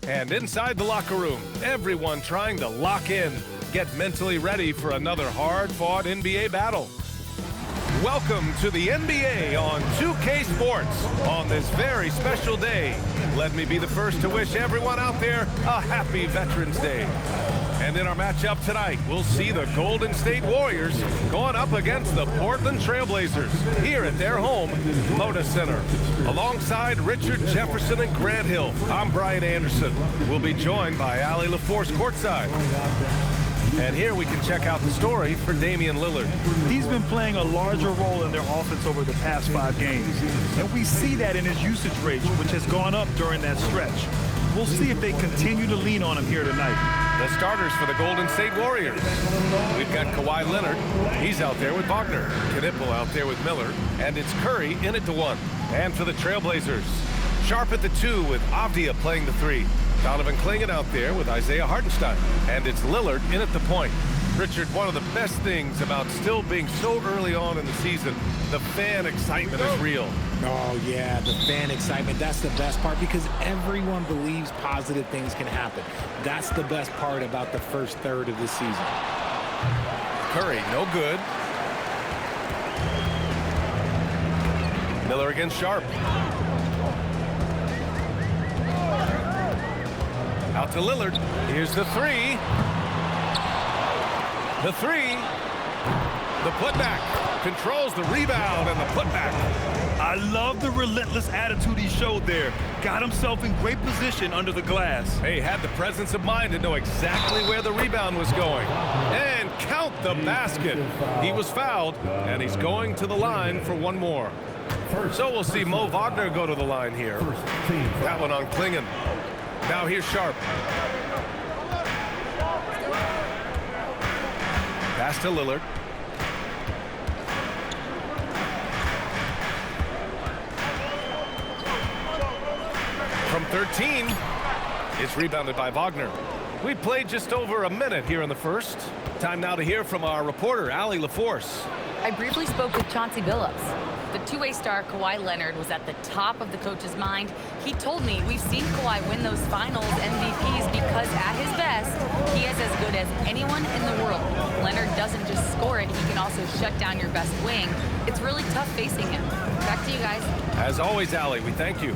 And inside the locker room, everyone trying to lock in, get mentally ready for another hard-fought NBA battle. Welcome to the NBA on 2K Sports on this very special day. Let me be the first to wish everyone out there a happy Veterans Day. And in our matchup tonight, we'll see the Golden State Warriors going up against the Portland Trailblazers here at their home, Moda Center. Alongside Richard Jefferson and Grant Hill, I'm Brian Anderson. We'll be joined by Allie LaForce courtside. And here we can check out the story for Damian Lillard. He's been playing a larger role in their offense over the past 5 games. And we see that in his usage rate, which has gone up during that stretch. We'll see if they continue to lean on him here tonight. The starters for the Golden State Warriors. We've got Kawhi Leonard. He's out there with Wagner. Knipple out there with Miller. And it's Curry in at the 1. And for the Trailblazers, Sharp at the 2 with Avdia playing the 3. Donovan Clingan out there with Isaiah Hartenstein. And it's Lillard in at the point. Richard, one of the best things about still being so early on in the season, the fan excitement is real. Oh, yeah, the fan excitement. That's the best part because everyone believes positive things can happen. That's the best part about the first third of the season. Curry, no good. Miller against Sharp. Out to Lillard. Here's the 3. The 3. The putback. Controls the rebound and the putback. I love the relentless attitude he showed there. Got himself in great position under the glass. He had the presence of mind to know exactly where the rebound was going. And count the basket. He was fouled, and he's going to the line for one more. So we'll see Mo Wagner go to the line here. That one on Clingan. Now here's Sharp. Pass to Lillard. From 13, it's rebounded by Wagner. We played just over a minute here in the first. Time now to hear from our reporter, Allie LaForce. I briefly spoke with Chauncey Billups. The two-way star Kawhi Leonard was at the top of the coach's mind. He told me we've seen Kawhi win those finals MVPs because at his best, he is as good as anyone in the world. Leonard doesn't just score it, he can also shut down your best wing. It's really tough facing him. Back to you guys. As always, Allie, we thank you.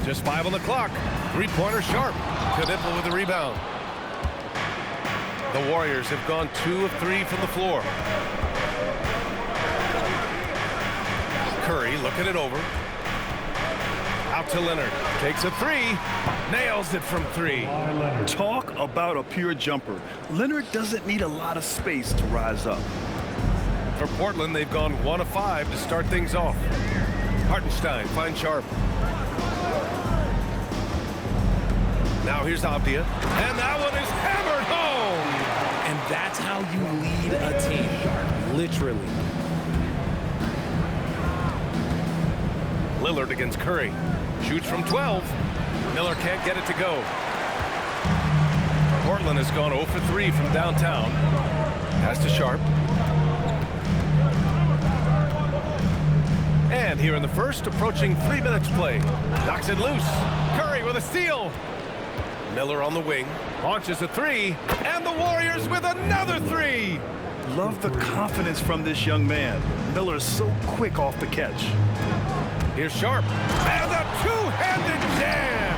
Just 5 on the clock. 3-pointer Sharp. Knipple with the rebound. The Warriors have gone 2 of 3 from the floor. Curry looking it over. Out to Leonard. Takes a 3. Nails it from 3. Talk about a pure jumper. Leonard doesn't need a lot of space to rise up. For Portland, they've gone 1 of 5 to start things off. Hartenstein finds Sharp. Now here's Avdia. And that one is hammered home. And that's how you lead a team, literally. Lillard against Curry. Shoots from 12. Miller can't get it to go. Portland has gone 0 for 3 from downtown. Pass to Sharp. And here in the first, approaching 3 minutes play. Knocks it loose. Curry with a steal. Miller on the wing. Launches a 3. And the Warriors with another 3. Love the confidence from this young man. Miller is so quick off the catch. Here's Sharp. And a two-handed jam.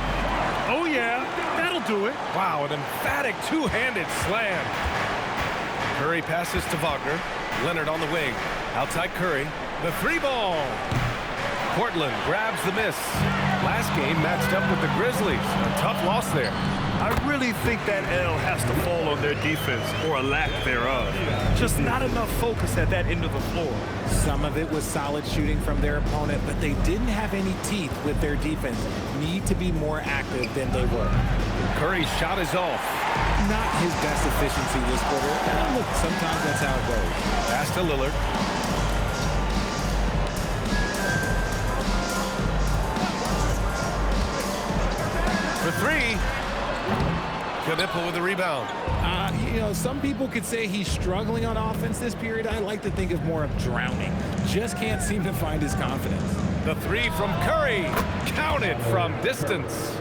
Oh, yeah. That'll do it. Wow, an emphatic two-handed slam. Curry passes to Wagner. Leonard on the wing. Outside Curry. The 3-ball. Portland grabs the miss. Last game matched up with the Grizzlies. A tough loss there. I really think that L has to fall on their defense, or a lack thereof. Just not enough focus at that end of the floor. Some of it was solid shooting from their opponent, but they didn't have any teeth with their defense. Need to be more active than they were. Curry's shot is off. Not his best efficiency this quarter. Look, sometimes that's how it goes. Pass to Lillard. For 3. Knipple with the rebound. You know, some people could say he's struggling on offense this period. I like to think of more of drowning. Just can't seem to find his confidence. The 3 from Curry. Counted from distance.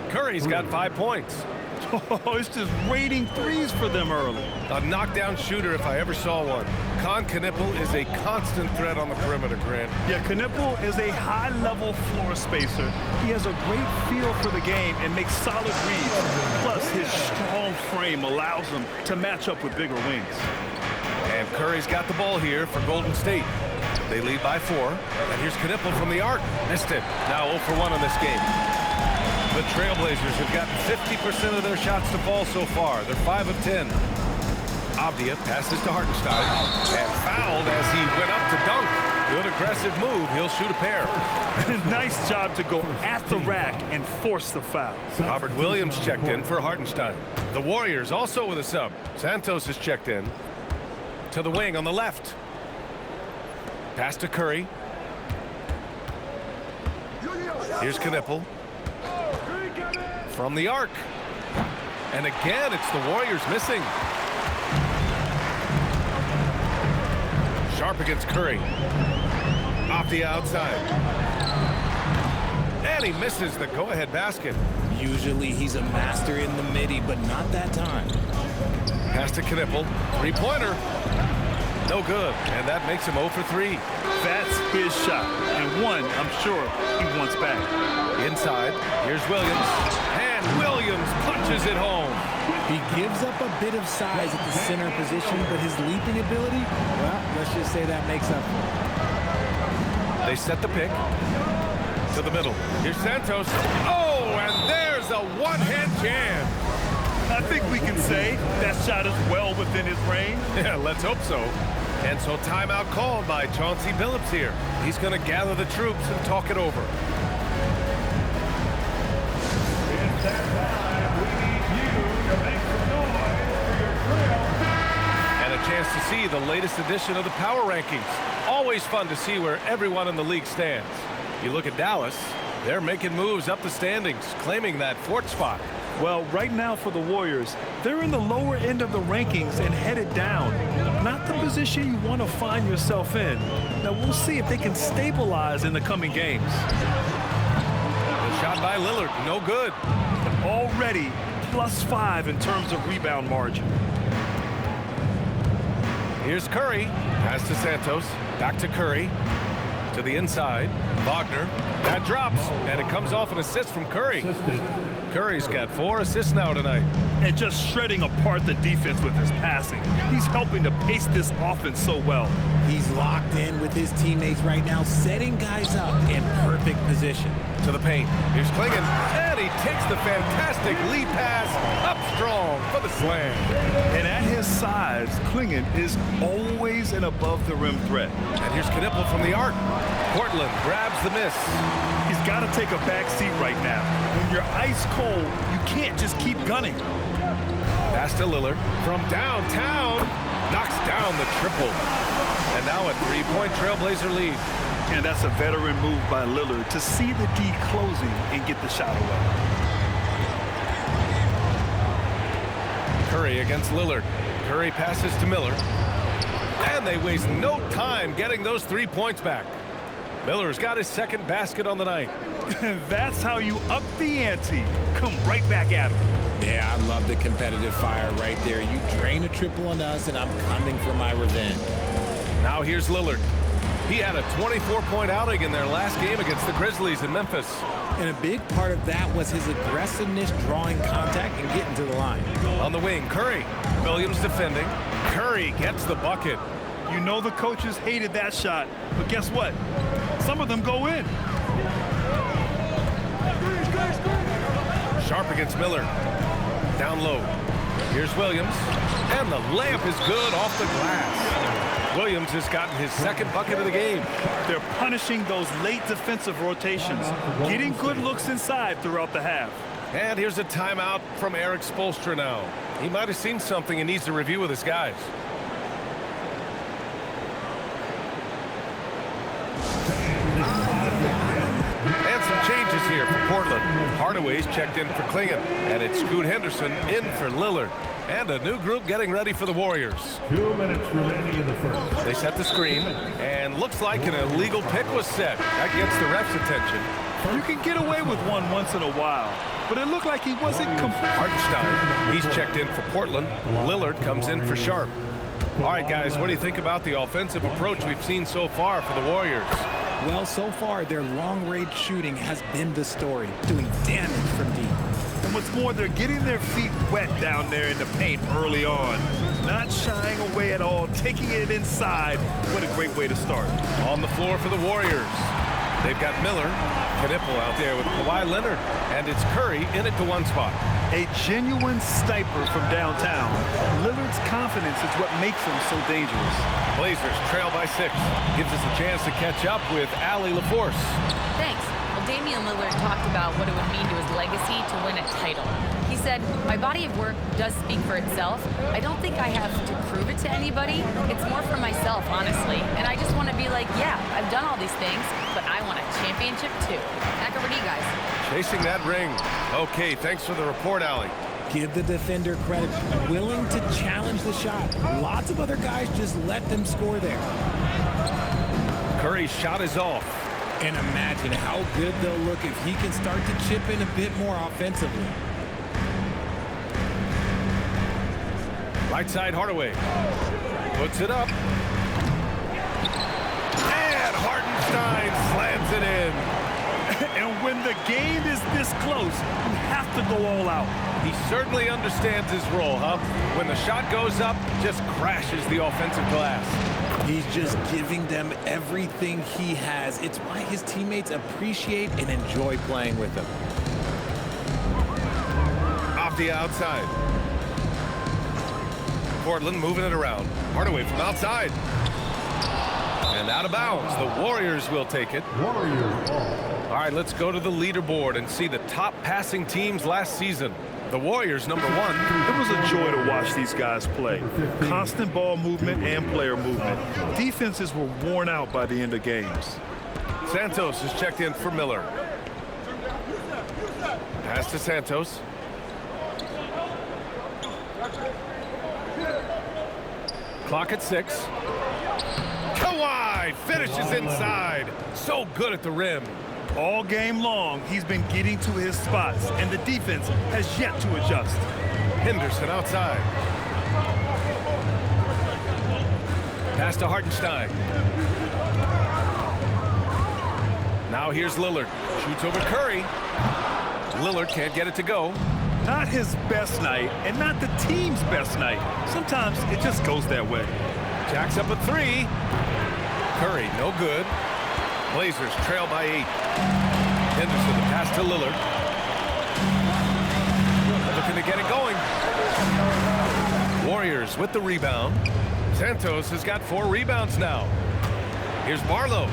Curry's got 5 points. Oh, it's just raining threes for them early. A knockdown shooter if I ever saw one. Con Knueppel is a constant threat on the perimeter, Grant. Yeah, Knueppel is a high-level floor spacer. He has a great feel for the game and makes solid reads. Plus, his strong frame allows him to match up with bigger wings. And Curry's got the ball here for Golden State. They lead by 4. And here's Knueppel from the arc. Missed it. Now 0 for 1 in this game. The Trailblazers have gotten 50% of their shots to fall so far. They're 5 of 10. Avdia passes to Hartenstein and fouled as he went up to dunk. Good aggressive move. He'll shoot a pair. Nice job to go at the rack and force the foul. Robert Williams checked in for Hartenstein. The Warriors also with a sub. Santos has checked in. To the wing on the left. Pass to Curry. Here's Knueppel. From the arc. And again, it's the Warriors missing. Sharp against Curry. Off the outside. And he misses the go-ahead basket. Usually he's a master in the midi, but not that time. Pass to Knueppel. Three-pointer. No good. And that makes him 0 for 3. That's his shot. And one, I'm sure, he wants back. Inside. Here's Williams. And Williams punches it home. He gives up a bit of size at the center position, but his leaping ability, well, let's just say that makes up for it. They set the pick to the middle. Here's Santos. Oh, and there's a one-hand jam. I think we can say that shot is well within his range. Yeah, let's hope so. And so timeout called by Chauncey Billups here. He's going to gather the troops and talk it over. It's that time. We need you to make some noise for your drill. And a chance to see the latest edition of the Power Rankings. Always fun to see where everyone in the league stands. You look at Dallas, they're making moves up the standings, claiming that 4th spot. Well, right now for the Warriors, they're in the lower end of the rankings and headed down. Not the position you want to find yourself in. Now, we'll see if they can stabilize in the coming games. The shot by Lillard, no good. Already +5 in terms of rebound margin. Here's Curry. Pass to Santos. Back to Curry. To the inside. Wagner. That drops. And it comes off an assist from Curry. Curry's got 4 assists now tonight. And just shredding apart the defense with his passing. He's helping to pace this offense so well. He's locked in with his teammates right now, setting guys up in perfect position. To the paint. Here's Clingan. And he takes the fantastic lead pass up strong for the slam. And at his size, Clingan is always an above-the-rim threat. And here's Knueppel from the arc. Portland grabs the miss. He's got to take a back seat right now. When you're ice cold, you can't just keep gunning. Pass to Lillard from downtown. Knocks down the triple. And now a 3-point Trailblazer lead. And that's a veteran move by Lillard to see the D closing and get the shot away. Curry against Lillard. Curry passes to Miller. And they waste no time getting those 3 points back. Miller's got his 2nd basket on the night. That's how you up the ante. Come right back at him. Yeah, I love the competitive fire right there. You drain a triple on us, and I'm coming for my revenge. Now here's Lillard. He had a 24-point outing in their last game against the Grizzlies in Memphis. And a big part of that was his aggressiveness, drawing contact and getting to the line. On the wing, Curry. Williams defending. Curry gets the bucket. You know the coaches hated that shot, but guess what? Some of them go in. Sharp against Miller. Down low. Here's Williams. And the layup is good off the glass. Williams has gotten his 2nd bucket of the game. They're punishing those late defensive rotations, getting good looks inside throughout the half. And here's a timeout from Eric Spoelstra now. He might have seen something and needs to review with his guys. And some changes here for Portland. Hardaway's checked in for Clingan. And it's Scoot Henderson in for Lillard. And a new group getting ready for the Warriors. 2 minutes remaining in the first. They set the screen. And looks like an illegal pick was set. That gets the ref's attention. You can get away with one once in a while, but it looked like he wasn't complete. Hartenstein, he's checked in for Portland. Lillard comes in for Sharp. All right, guys, what do you think about the offensive approach we've seen so far for the Warriors? Well, so far, their long-range shooting has been the story, doing damage from deep. And what's more, they're getting their feet wet down there in the paint early on. Not shying away at all, taking it inside. What a great way to start. On the floor for the Warriors, they've got Miller, Knipple out there with Kawhi Leonard, and it's Curry in at the one spot. A genuine sniper from downtown. Lillard's confidence is what makes him so dangerous. Blazers trail by 6. Gives us a chance to catch up with Allie LaForce. Thanks. Well, Damian Lillard talked about what it would mean to his legacy to win a title. He said, "My body of work does speak for itself. I don't think I have to prove it to anybody. It's more for myself, honestly. And I just want to be like, yeah, I've done all these things, but I want a championship too." Back over to you guys. Chasing that ring. Okay, thanks for the report, Allie. Give the defender credit, willing to challenge the shot. Lots of other guys just let them score there. Curry's shot is off. And imagine how good they'll look if he can start to chip in a bit more offensively. Right side, Hardaway. Puts it up. And Hartenstein slams it in. And when the game is this close, you have to go all out. He certainly understands his role, huh? When the shot goes up, just crashes the offensive glass. He's just giving them everything he has. It's why his teammates appreciate and enjoy playing with him. Off the outside. Portland moving it around. Hardaway from outside. And out of bounds. The Warriors will take it. All right, let's go to the leaderboard and see the top passing teams last season. The Warriors, number 1. It was a joy to watch these guys play. Constant ball movement and player movement. Defenses were worn out by the end of games. Santos is checked in for Miller. Pass to Santos. Clock at 6. Kawhi finishes inside. So good at the rim. All game long, he's been getting to his spots, and the defense has yet to adjust. Henderson outside. Pass to Hartenstein. Now here's Lillard. Shoots over Curry. Lillard can't get it to go. Not his best night, and not the team's best night. Sometimes it just goes that way. Jacks up a 3. Curry, no good. Blazers trail by 8. Henderson, the pass to Lillard. Looking to get it going. Warriors with the rebound. Santos has got 4 rebounds now. Here's Barlow.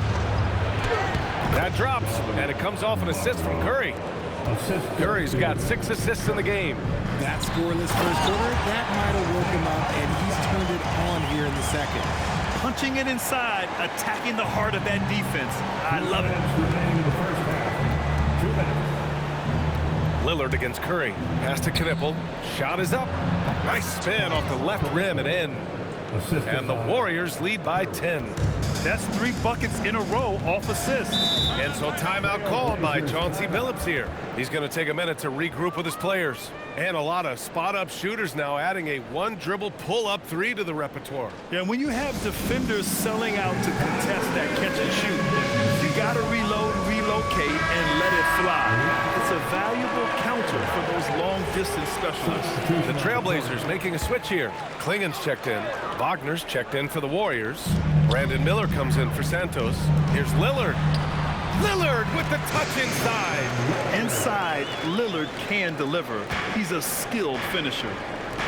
That drops, and it comes off an assist from Curry. Curry's got 6 assists in the game. That scoreless first quarter, that might have woke him up, and he's turned it on here in the second. Punching it inside, attacking the heart of that defense. I love it. Lillard against Curry. Pass to Knipple. Shot is up. Nice spin off the left rim and in. And the Warriors lead by 10. That's 3 buckets in a row off assists. And so timeout called by Chauncey Billups here. He's going to take a minute to regroup with his players. And a lot of spot-up shooters now adding a 1-dribble pull-up 3 to the repertoire. Yeah, when you have defenders selling out to contest that catch and shoot, you got to reload, relocate, and let it fly. It's a valuable counter for those long-distance specialists. The Trailblazers making a switch here. Klingen's checked in. Wagner's checked in for the Warriors. Brandon Miller comes in for Santos. Here's Lillard. Lillard with the touch inside. Inside, Lillard can deliver. He's a skilled finisher.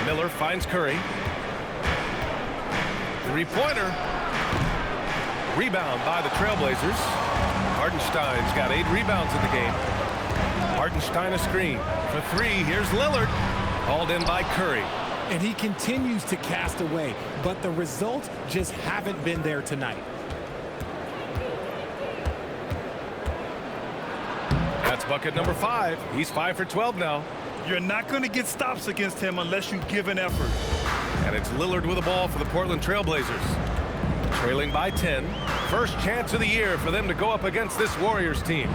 Miller finds Curry. 3-pointer. Rebound by the Trailblazers. Hartenstein's got 8 rebounds in the game. Hartenstein a screen. For 3, here's Lillard. Hauled in by Curry. And he continues to cast away, but the results just haven't been there tonight. That's bucket number 5. He's 5 for 12 now. You're not going to get stops against him unless you give an effort. And it's Lillard with the ball for the Portland Trailblazers. Trailing by 10. First chance of the year for them to go up against this Warriors team.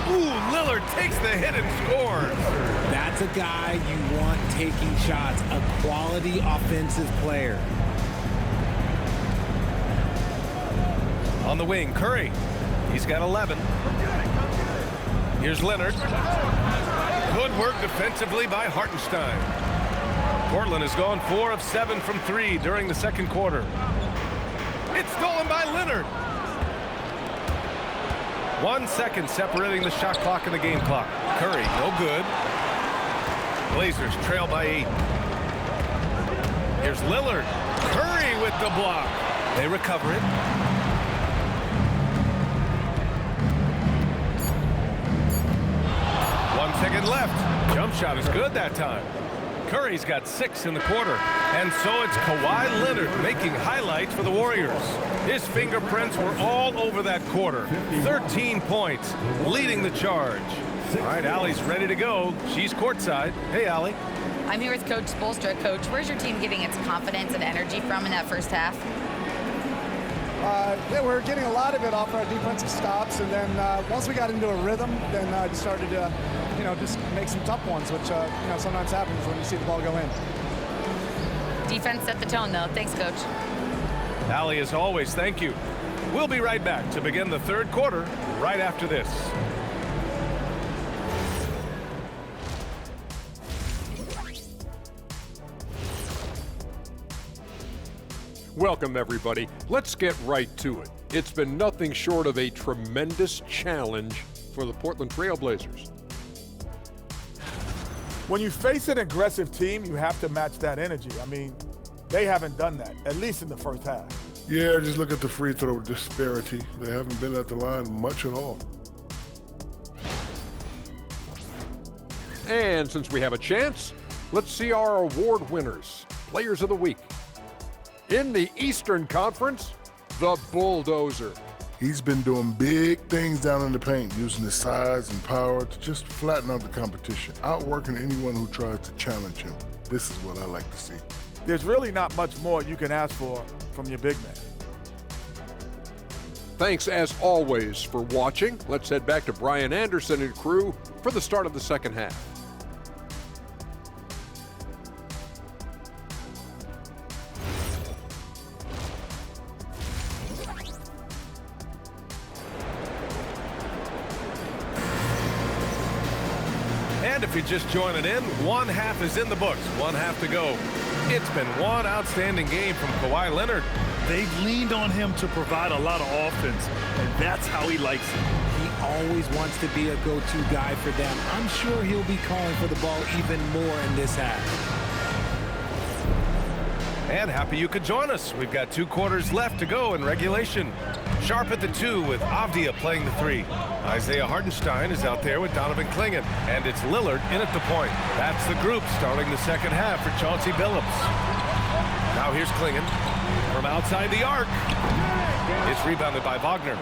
Ooh, Lillard takes the hit and scores. That's a guy you want taking shots, a quality offensive player. On the wing, Curry. He's got 11. Here's Leonard. Good work defensively by Hartenstein. Portland has gone 4 of 7 from 3 during the second quarter. It's stolen by Leonard. 1 second separating the shot clock and the game clock. Curry, no good. Blazers trail by 8. Here's Lillard. Curry with the block. They recover it. One second left. Jump shot is good that time. Curry's got 6 in the quarter. And so it's Kawhi Leonard making highlights for the Warriors. His fingerprints were all over that quarter. 13 points, leading the charge. All right, Allie's ready to go. She's courtside. Hey, Allie. I'm here with Coach Spoelstra. Coach, where's your team getting its confidence and energy from in that first half? Yeah, we're getting a lot of it off our defensive stops, and then once we got into a rhythm, then just started to, just make some tough ones, which sometimes happens when you see the ball go in. Defense set the tone, though. Thanks, Coach. Allie, as always, thank you. We'll be right back to begin the third quarter right after this. Welcome, everybody. Let's get right to it. It's been nothing short of a tremendous challenge for the Portland Trail Blazers. When you face an aggressive team, you have to match that energy. I mean, they haven't done that, at least in the first half. Yeah, just look at the free throw disparity. They haven't been at the line much at all. And since we have a chance, let's see our award winners, Players of the Week. In the Eastern Conference, the Bulldozer. He's been doing big things down in the paint, using his size and power to just flatten out the competition, outworking anyone who tries to challenge him. This is what I like to see. There's really not much more you can ask for from your big man. Thanks, as always, for watching. Let's head back to Brian Anderson and crew for the start of the second half. And if you're just joining in, one half is in the books, one half to go. It's been one outstanding game from Kawhi Leonard. They've leaned on him to provide a lot of offense, and that's how he likes it. He always wants to be a go-to guy for them. I'm sure he'll be calling for the ball even more in this half. And happy you could join us. We've got 2 quarters left to go in regulation. Sharp at the 2 with Avdia playing the 3. Isaiah Hartenstein is out there with Donovan Clingan. And it's Lillard in at the point. That's the group starting the second half for Chauncey Billups. Now here's Clingan from outside the arc. It's rebounded by Wagner.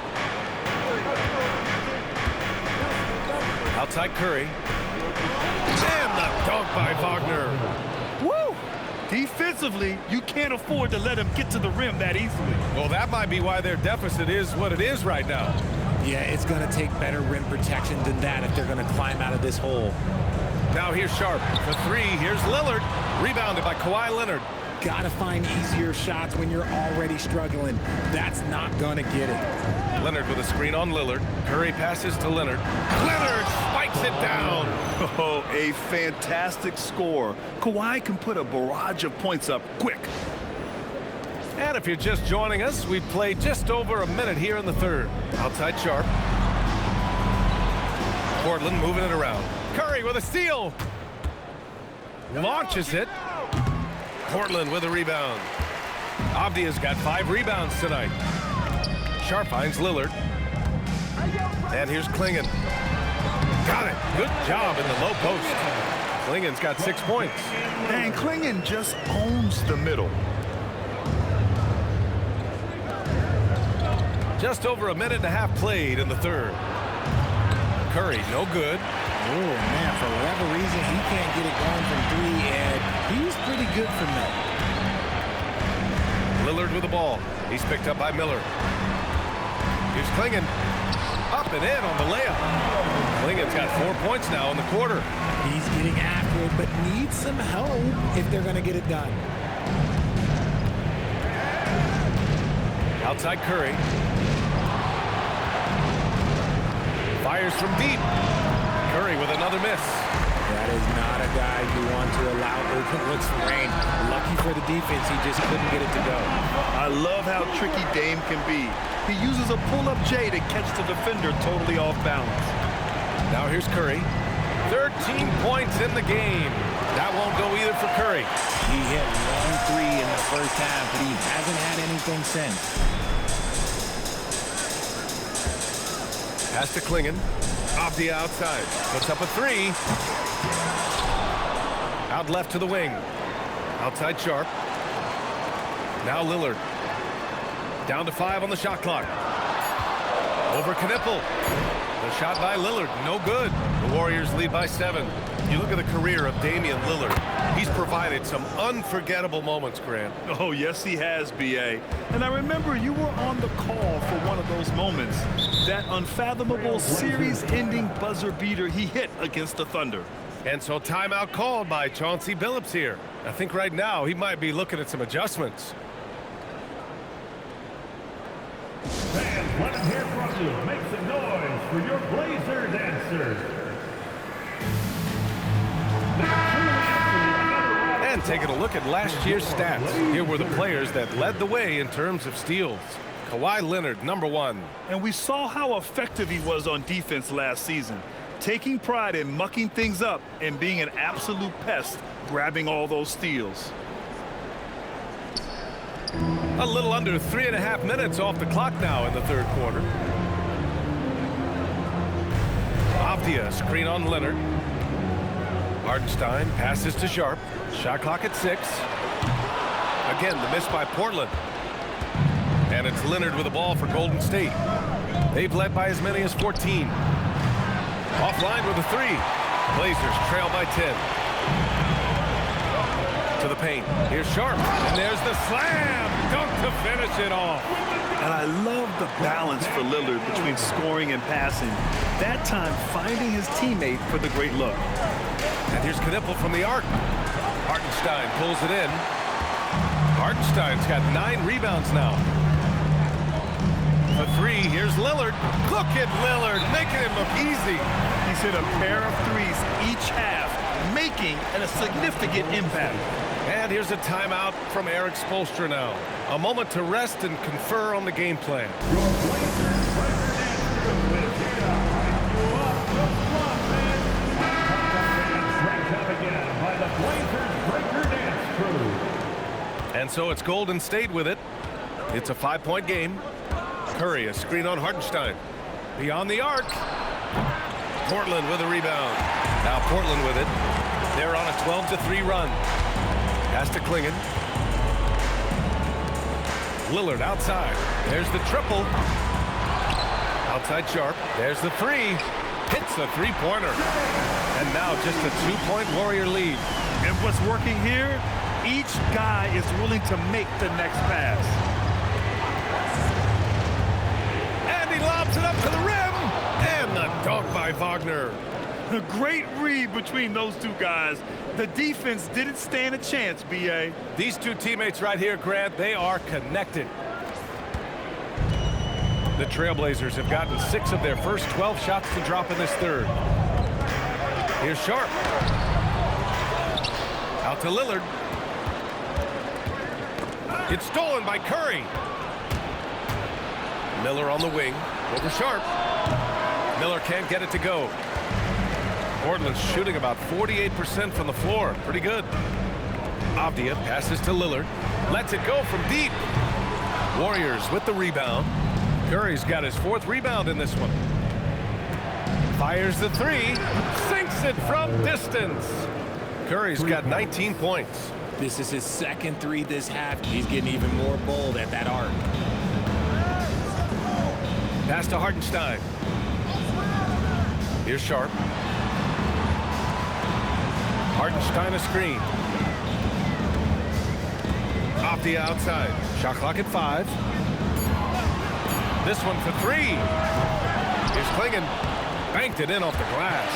Outside Curry. And the dunk by Wagner. Woo! Defensively, you can't afford to let him get to the rim that easily. Well, that might be why their deficit is what it is right now. Yeah, it's going to take better rim protection than that if they're going to climb out of this hole. Now here's Sharp for 3. Here's Lillard. Rebounded by Kawhi Leonard. Got to find easier shots when you're already struggling. That's not going to get it. Leonard with a screen on Lillard. Curry passes to Leonard. Leonard spikes it down. Oh, a fantastic score. Kawhi can put a barrage of points up quick. And if you're just joining us, we've played just over a minute here in the third. Outside Sharp. Portland moving it around. Curry with a steal. Launches it. Portland with a rebound. Avdia's got 5 rebounds tonight. Sharp finds Lillard. And here's Clingan. Got it. Good job in the low post. Clingan's got 6 points. And Clingan just owns the middle. Just over a minute and a half played in the third. Curry, no good. Oh, man, for whatever reason, he can't get it going from 3, and he's pretty good from that. Lillard with the ball. He's picked up by Miller. Here's Clingan. Up and in on the layup. Klingen's got 4 points now in the quarter. He's getting after it, but needs some help if they're going to get it done. Outside Curry. Fires from deep. Curry with another miss. That is not a guy you want to allow open looks for rain. Lucky for the defense, he just couldn't get it to go. I love how tricky Dame can be. He uses a pull-up J to catch the defender totally off balance. Now here's Curry. 13 points in the game. That won't go either for Curry. He hit 1 3 in the first half, but he hasn't had anything since. Pass to Klingen. Off the outside. Puts up a 3. Out left to the wing. Outside Sharp. Now Lillard. Down to 5 on the shot clock. Over Knipple. The shot by Lillard, no good. The Warriors lead by 7. You look at the career of Damian Lillard. He's provided some unforgettable moments, Grant. Oh, yes, he has, B.A. And I remember you were on the call for one of those moments. That unfathomable series-ending buzzer beater he hit against the Thunder. And so timeout called by Chauncey Billups here. I think right now he might be looking at some adjustments. Fans, let them hear from you. Make some noise for your Blazer dancers. And taking a look at last year's stats. Here were the players that led the way in terms of steals. Kawhi Leonard, #1. And we saw how effective he was on defense last season, taking pride in mucking things up and being an absolute pest, grabbing all those steals. A little under 3.5 minutes off the clock now in the third quarter. Avdia, screen on Leonard. Hartenstein passes to Sharp. Shot clock at 6. Again, the miss by Portland. And it's Leonard with the ball for Golden State. They've led by as many as 14. Offline with a 3. Blazers trail by 10. To the paint. Here's Sharp. And there's the slam. Dunk to finish it off. And I love the balance for Lillard between scoring and passing. That time finding his teammate for the great look. And here's Knipple from the arc. Hartenstein pulls it in. Hartenstein's got 9 rebounds now. The 3, here's Lillard. Look at Lillard, making it look easy. He's hit a pair of 3s each half, making a significant impact. And here's a timeout from Eric Spoelstra now. A moment to rest and confer on the game plan. And so it's Golden State with it. It's a 5-point game. Curry, a screen on Hartenstein. Beyond the arc. Portland with a rebound. Now Portland with it. They're on a 12-3 run. Pass to Klingen. Lillard outside. There's the triple. Outside Sharp. There's the 3. Hits the 3-pointer. And now just a 2-point Warrior lead. And what's working here? Each guy is willing to make the next pass. And he lobs it up to the rim. And the dunk by Wagner. A great read between those two guys. The defense didn't stand a chance, B.A. These two teammates right here, Grant, they are connected. The Trailblazers have gotten 6 of their first 12 shots to drop in this third. Here's Sharp. Out to Lillard. It's stolen by Curry. Miller on the wing. Over Sharp. Miller can't get it to go. Portland's shooting about 48% from the floor. Pretty good. Avdia passes to Lillard. Lets it go from deep. Warriors with the rebound. Curry's got his 4th rebound in this one. Fires the 3. Sinks it from distance. Curry's got 19 points. This is his 2nd 3 this half. He's getting even more bold at that arc. Pass to Hartenstein. Here's Sharp. Hartenstein a screen. Off the outside. Shot clock at 5. This one for 3. Here's Klingen. Banked it in off the glass.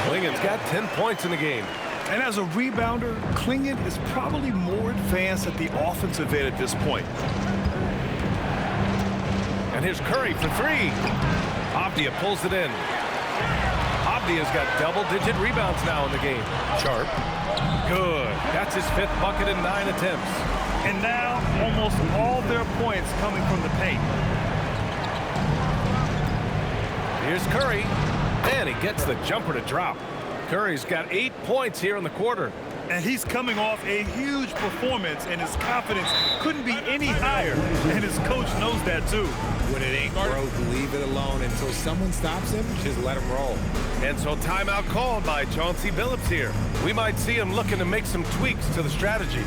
Klingen's got 10 points in the game. And as a rebounder, Klingen is probably more advanced at the offensive end at this point. And here's Curry for three. Avdia pulls it in. Avdia's got double-digit rebounds now in the game. Sharp. Good. That's his 5th bucket in 9 attempts. And now almost all their points coming from the paint. Here's Curry. And he gets the jumper to drop. Curry's got 8 points here in the quarter. And he's coming off a huge performance, and his confidence couldn't be any higher. And his coach knows that, too. When it ain't broke, leave it alone until someone stops him. Just let him roll. And so timeout called by Chauncey Billups here. We might see him looking to make some tweaks to the strategy.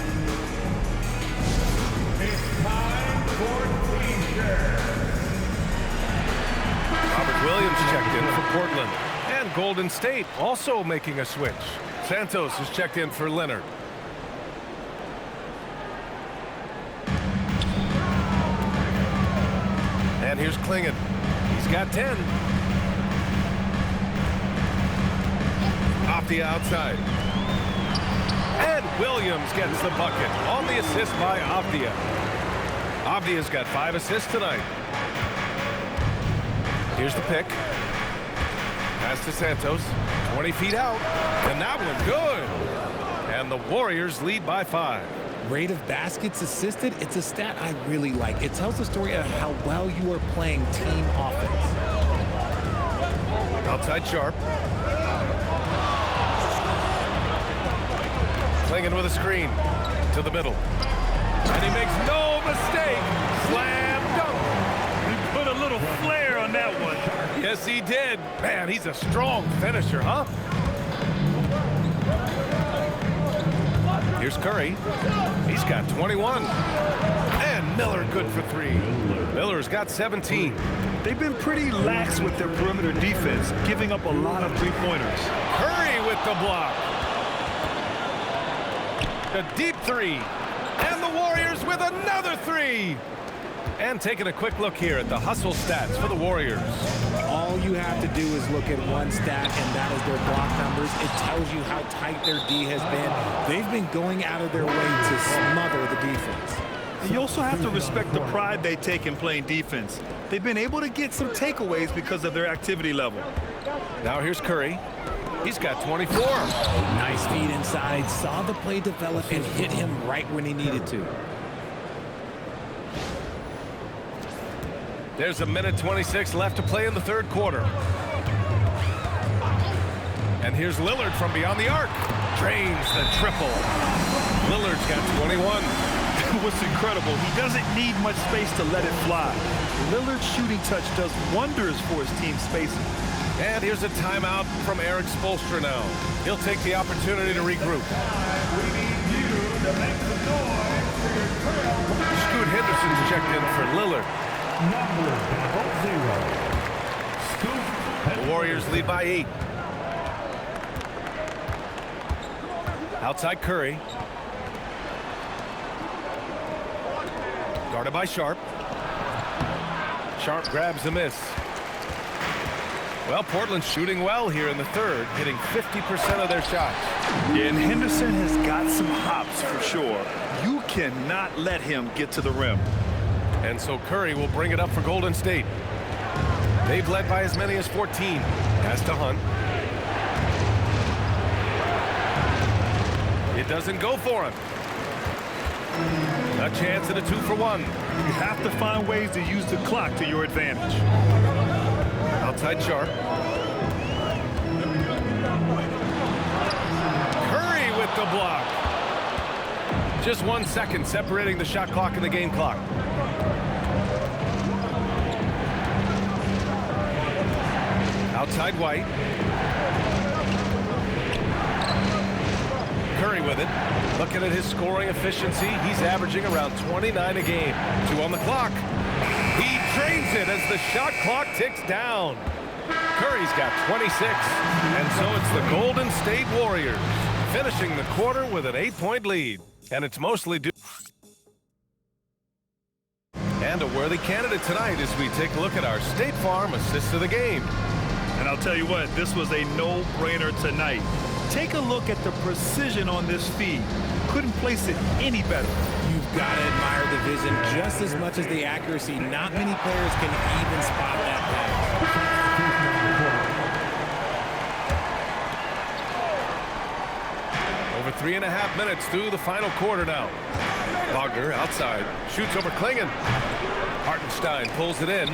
It's time for T-shirt. Robert Williams checked in for Portland. And Golden State also making a switch. Santos has checked in for Leonard. And here's Klingen. He's got 10. Off the outside. And Williams gets the bucket on the assist by Avdia. Avdia's got 5 assists tonight. Here's the pick. Pass to Santos. 20 feet out. And that one good. And the Warriors lead by 5. Rate of baskets assisted, it's a stat I really like. It tells the story of how well you are playing team offense. Outside Sharp. Klingen with a screen to the middle. And he makes no mistake. Slam dunk. He put a little flair on that one. Yes, he did. Man, he's a strong finisher, huh? Here's Curry. He's got 21. And Miller good for 3. Miller's got 17. They've been pretty lax with their perimeter defense, giving up a lot of three-pointers. Curry with the block. A deep 3. And the Warriors with another 3. And taking a quick look here at the hustle stats for the Warriors. All you have to do is look at one stat, and that is their block numbers. It tells you how tight their D has been. They've been going out of their way to smother the defense. And you also have to respect the pride they take in playing defense. They've been able to get some takeaways because of their activity level. Now here's Curry. He's got 24. Nice feed inside, saw the play develop, and hit him right when he needed to. There's 1:26 left to play in the 3rd quarter. And here's Lillard from beyond the arc. Drains the triple. Lillard's got 21. What's incredible, he doesn't need much space to let it fly. Lillard's shooting touch does wonders for his team's spacing. And here's a timeout from Eric Spoelstra now. He'll take the opportunity to regroup. We need you to make some noise for your trail. Scoot Henderson's checked in for Lillard. Number 0. Scoot. The Warriors lead by 8. Outside Curry. Guarded by Sharp. Sharp grabs a miss. Well, Portland's shooting well here in the 3rd, hitting 50% of their shots. Yeah, and Henderson has got some hops for sure. You cannot let him get to the rim. And so Curry will bring it up for Golden State. They've led by as many as 14. Pass to Hunt. It doesn't go for him. A chance at a 2-for-1. You have to find ways to use the clock to your advantage. Outside Sharp. Curry with the block. Just 1 second separating the shot clock and the game clock. Outside White. Curry with it. Looking at his scoring efficiency, he's averaging around 29 a game. 2 on the clock. He drains it as the shot clock ticks down. Curry's got 26. And so it's the Golden State Warriors finishing the quarter with an 8-point lead. And it's mostly due. And a worthy candidate tonight as we take a look at our State Farm assist of the game. And I'll tell you what, this was a no-brainer tonight. Take a look at the precision on this feed. Couldn't place it any better. You've got to admire the vision just as much as the accuracy. Not many players can even spot that pass. Over 3.5 minutes through the final quarter now. Wagner outside, shoots over Klingon. Hartenstein pulls it in.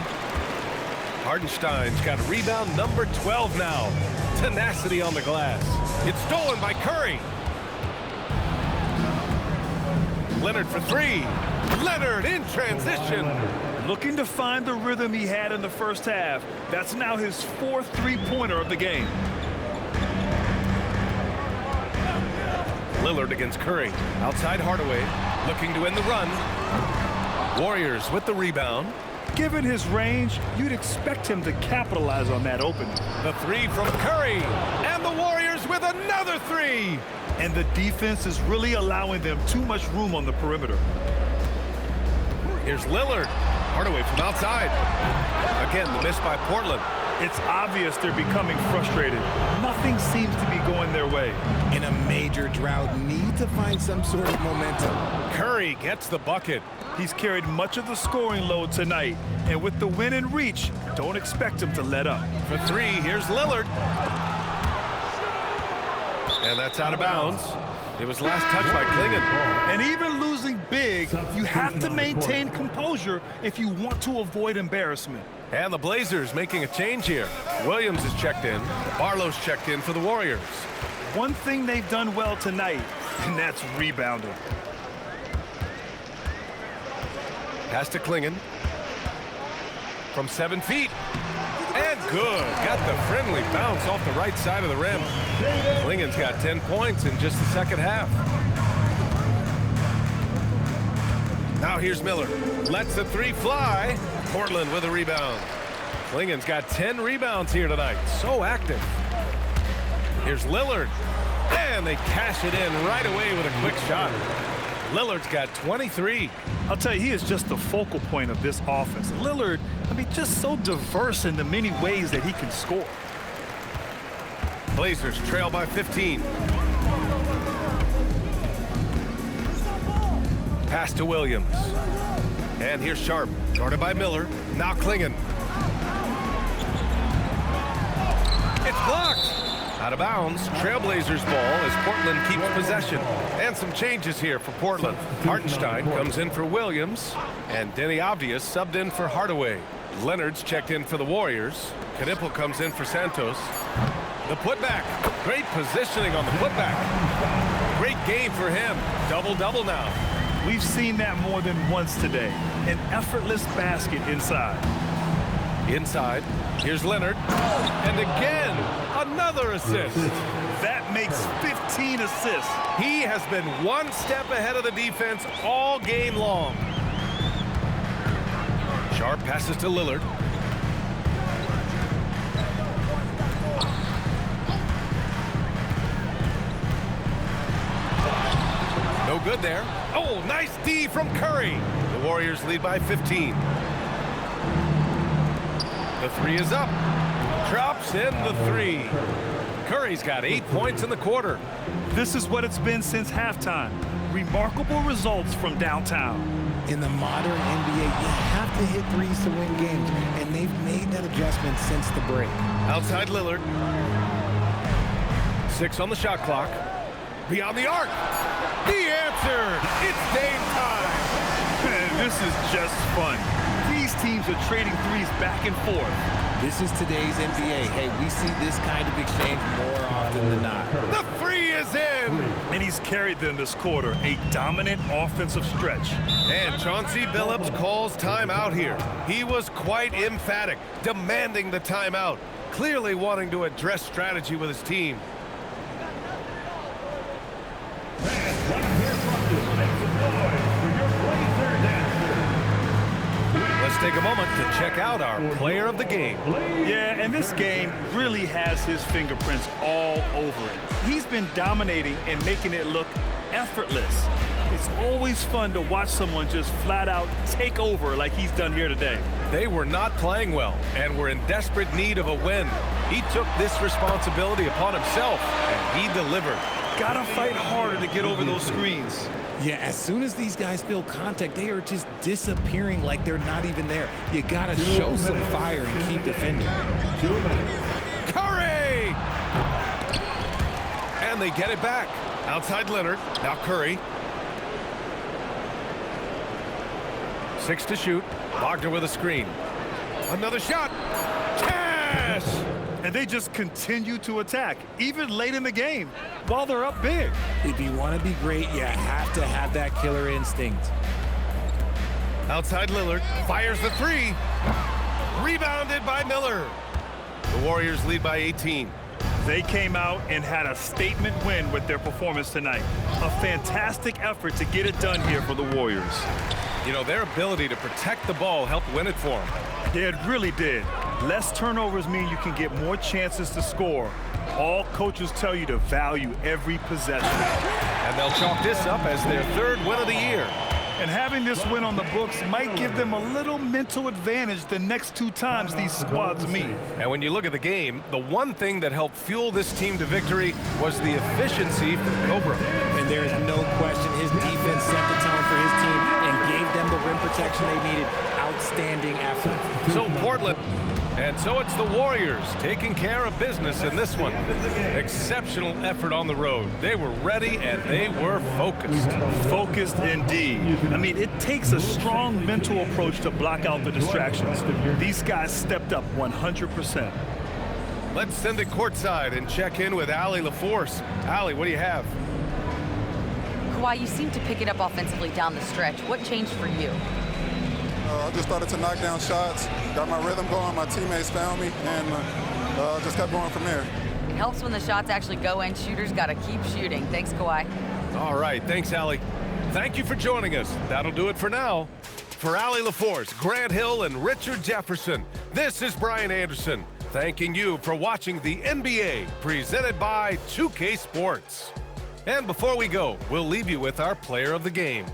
Hartenstein's got rebound number 12 now. Tenacity on the glass. It's stolen by Curry. Leonard for three. Leonard in transition. Looking to find the rhythm he had in the first half. That's now his 4th three-pointer of the game. Lillard against Curry. Outside Hardaway, looking to end the run. Warriors with the rebound. Given his range, you'd expect him to capitalize on that opening. The three from Curry. And the Warriors with another three. And the defense is really allowing them too much room on the perimeter. Here's Lillard. Hardaway from outside. Again, the miss by Portland. It's obvious they're becoming frustrated. Nothing seems to be going their way. In a major drought, need to find some sort of momentum. Curry gets the bucket. He's carried much of the scoring load tonight. And with the win in reach, don't expect him to let up. For three, here's Lillard. And that's out of bounds. It was last touched by Klingon. And even losing big, you have to maintain composure if you want to avoid embarrassment. And the Blazers making a change here. Williams is checked in. Barlow's checked in for the Warriors. One thing they've done well tonight, and that's rebounding. Pass to Klingon. From 7 feet. And good. Got the friendly bounce off the right side of the rim. Klingon's got 10 points in just the second half. Now here's Miller. Lets the three fly. Portland with a rebound. Klingon's got 10 rebounds here tonight. So active. Here's Lillard. And they cash it in right away with a quick shot. Lillard's got 23. I'll tell you, he is just the focal point of this offense. Lillard, I mean, just so diverse in the many ways that he can score. Blazers trail by 15. Pass to Williams. And here's Sharp, guarded by Miller. Now Klingon. It's blocked. Out of bounds. Trailblazers ball as Portland keeps possession. And some changes here for Portland. Hartenstein comes in for Williams. And Denny Obvious subbed in for Hardaway. Leonard's checked in for the Warriors. Knipple comes in for Santos. The putback. Great positioning on the putback. Great game for him. Double-double now. We've seen that more than once today. An effortless basket inside. Inside. Here's Leonard. And again, another assist. That makes 15 assists. He has been one step ahead of the defense all game long. Sharp passes to Lillard. No good there. Oh, nice D from Curry. The Warriors lead by 15. The three is up. Drops in the three. Curry's got 8 points in the quarter. This is what it's been since halftime. Remarkable results from downtown. In the modern NBA, you have to hit threes to win games, and they've made that adjustment since the break. Outside Lillard. 6 on the shot clock. Beyond the arc. The answer. It's game time. This is just fun. These teams are trading threes back and forth. This is today's NBA. Hey, we see this kind of exchange more often than not. The three is in. And he's carried them this quarter. A dominant offensive stretch. And Chauncey Billups calls timeout here. He was quite emphatic, demanding the timeout, clearly wanting to address strategy with his team. Let's take a moment to check out our player of the game. Yeah, and this game really has his fingerprints all over it. He's been dominating and making it look effortless. It's always fun to watch someone just flat out take over like he's done here today. They were not playing well and were in desperate need of a win. He took this responsibility upon himself, and he delivered. Gotta fight harder to get over those screens. Yeah, as soon as these guys feel contact, they are just disappearing like they're not even there. You gotta show some fire and keep defending. Curry! And they get it back. Outside Leonard, now Curry. 6 to shoot. Wagner with a screen. Another shot. Cash! And they just continue to attack, even late in the game, while they're up big. If you want to be great, you have to have that killer instinct. Outside Lillard, fires the 3. Rebounded by Miller. The Warriors lead by 18. They came out and had a statement win with their performance tonight. A fantastic effort to get it done here for the Warriors. You know, their ability to protect the ball helped win it for them. Yeah, it really did. Less turnovers mean you can get more chances to score. All coaches tell you to value every possession. And they'll chalk this up as their 3rd win of the year. And having this win on the books might give them a little mental advantage the next 2 times these squads meet. And when you look at the game, the one thing that helped fuel this team to victory was the efficiency from Cobra. And there is no question his defense set the tone for his team and gave them the rim protection they needed. Outstanding effort. So Portland, and so it's the Warriors taking care of business in this one. Exceptional effort on the road. They were ready and they were focused. Focused indeed. I mean, it takes a strong mental approach to block out the distractions. These guys stepped up 100%. Let's send it courtside and check in with Allie LaForce. Allie, what do you have? Kawhi, you seem to pick it up offensively down the stretch. What changed for you? I just started to knock down shots, got my rhythm going, my teammates found me, and just kept going from there. It helps when the shots actually go in. Shooters got to keep shooting. Thanks, Kawhi. All right, thanks, Allie. Thank you for joining us. That'll do it for now. For Allie LaForce, Grant Hill, and Richard Jefferson, this is Brian Anderson, thanking you for watching the NBA, presented by 2K Sports. And before we go, we'll leave you with our player of the game.